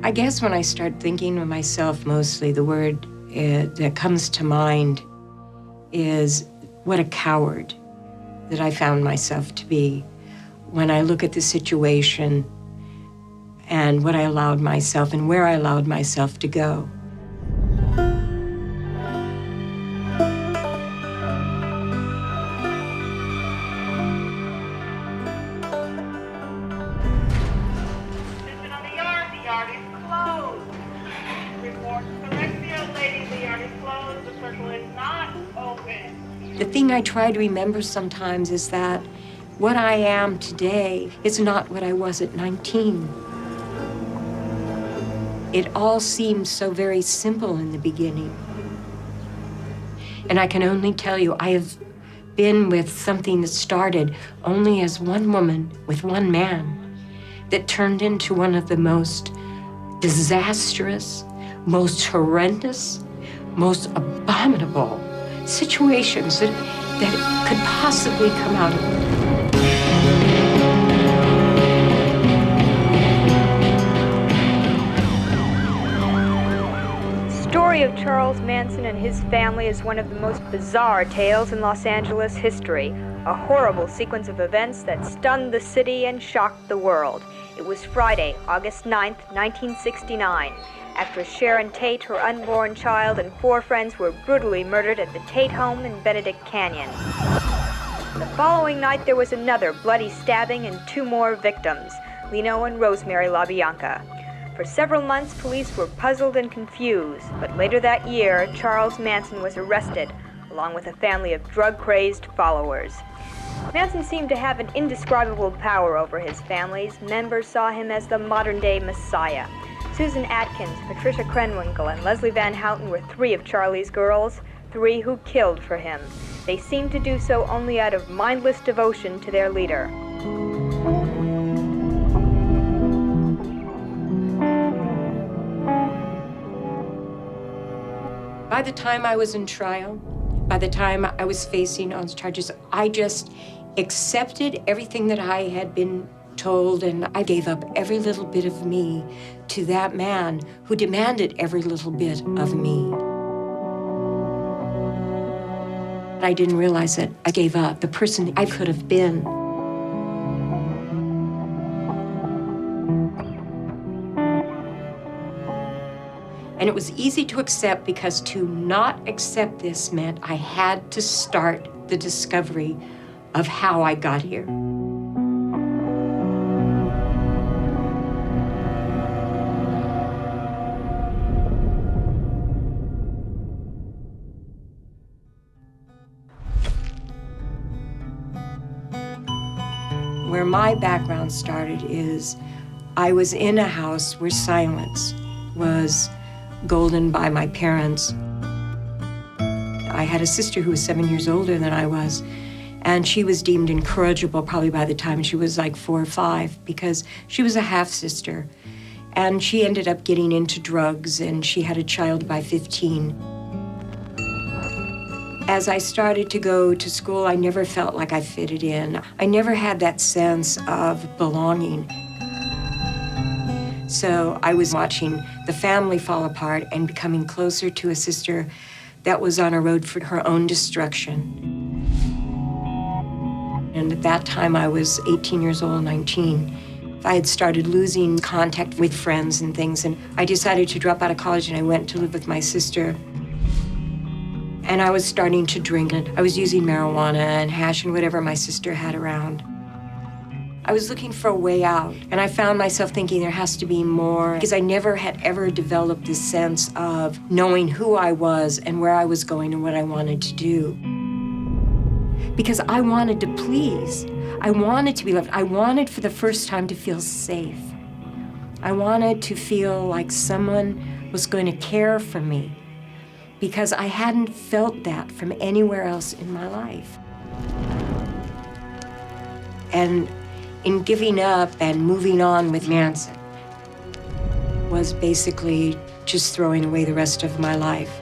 I guess when I start thinking of myself, mostly the word that comes to mind is what a coward that I found myself to be when I look at the situation and what I allowed myself and where I allowed myself to go. The thing I try to remember sometimes is that what I am today is not what I was at 19. It all seemed so very simple in the beginning. And I can only tell you, I have been with something that started only as one woman with one man that turned into one of the most disastrous, most horrendous, most abominable situations that could possibly come out of it. The story of Charles Manson and his family is one of the most bizarre tales in Los Angeles history, a horrible sequence of events that stunned the city and shocked the world. It was Friday, August 9th, 1969. After Sharon Tate, her unborn child, and 4 friends were brutally murdered at the Tate home in Benedict Canyon. The following night, there was another bloody stabbing and 2 more victims, Lino and Rosemary LaBianca. For several months, police were puzzled and confused, but later that year, Charles Manson was arrested, along with a family of drug-crazed followers. Manson seemed to have an indescribable power over his families. Members saw him as the modern-day messiah. Susan Atkins, Patricia Krenwinkel, and Leslie Van Houten were 3 of Charlie's girls, 3 who killed for him. They seemed to do so only out of mindless devotion to their leader. By the time I was in trial, by the time I was facing on charges, I just accepted everything that I had been told, and I gave up every little bit of me to that man who demanded every little bit of me. I didn't realize that I gave up the person I could have been. And it was easy to accept because to not accept this meant I had to start the discovery of how I got here. Where my background started is I was in a house where silence was golden by my parents. I had a sister who was 7 years older than I was, and she was deemed incorrigible probably by the time she was like 4 or 5 because she was a half-sister. And she ended up getting into drugs, and she had a child by 15. As I started to go to school, I never felt like I fitted in. I never had that sense of belonging. So I was watching the family fall apart and becoming closer to a sister that was on a road for her own destruction. And at that time, I was 18 years old, 19. I had started losing contact with friends and things, and I decided to drop out of college, and I went to live with my sister. And I was starting to drink, and I was using marijuana and hash and whatever my sister had around. I was looking for a way out, and I found myself thinking there has to be more, because I never had ever developed this sense of knowing who I was and where I was going and what I wanted to do. Because I wanted to please. I wanted to be loved. I wanted for the first time to feel safe. I wanted to feel like someone was going to care for me, because I hadn't felt that from anywhere else in my life. And in giving up and moving on with Manson was basically just throwing away the rest of my life.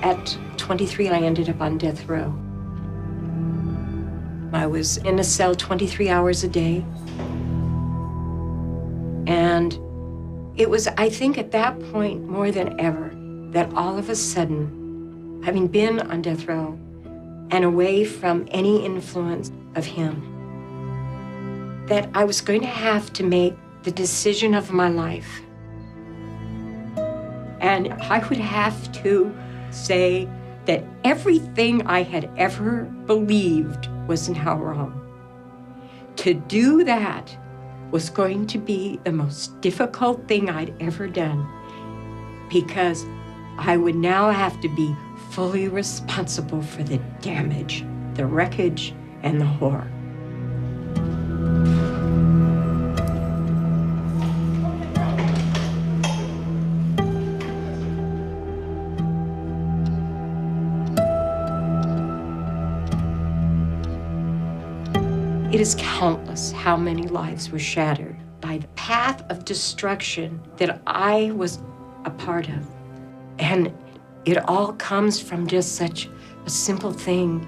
At 23, I ended up on death row. I was in a cell 23 hours a day. And it was, I think, at that point, more than ever, that all of a sudden, having been on death row and away from any influence of him, that I was going to have to make the decision of my life. And I would have to say that everything I had ever believed was now wrong. To do that was going to be the most difficult thing I'd ever done, because I would now have to be fully responsible for the damage, the wreckage, and the horror. It is countless how many lives were shattered by the path of destruction that I was a part of. And it all comes from just such a simple thing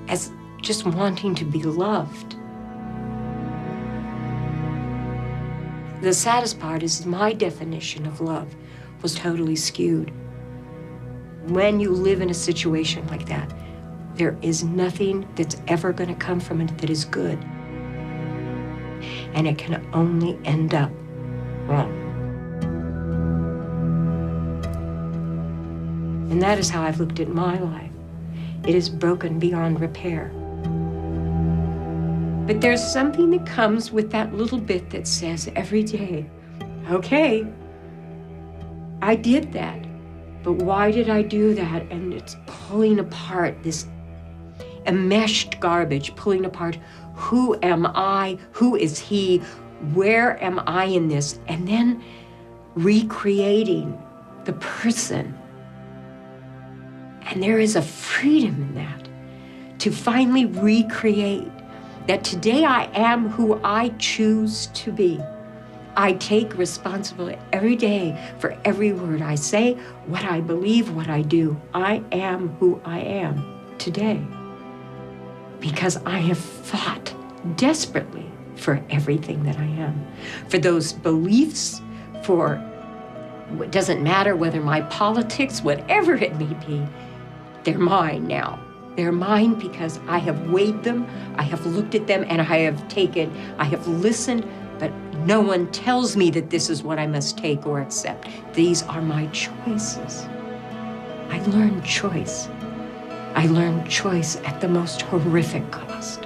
as just wanting to be loved. The saddest part is my definition of love was totally skewed. When you live in a situation like that, there is nothing that's ever going to come from it that is good. And it can only end up wrong. And that is how I've looked at my life. It is broken beyond repair. But there's something that comes with that little bit that says every day, okay, I did that, but why did I do that? And it's pulling apart this enmeshed garbage, pulling apart who am I, who is he, where am I in this? And then recreating the person. And there is a freedom in that, to finally recreate that today I am who I choose to be. I take responsibility every day for every word I say, what I believe, what I do. I am who I am today, because I have fought desperately for everything that I am, for those beliefs, for it doesn't matter whether my politics, whatever it may be, they're mine now. They're mine because I have weighed them, I have looked at them, and I have listened, but no one tells me that this is what I must take or accept. These are my choices. I learned choice. I learned choice at the most horrific cost.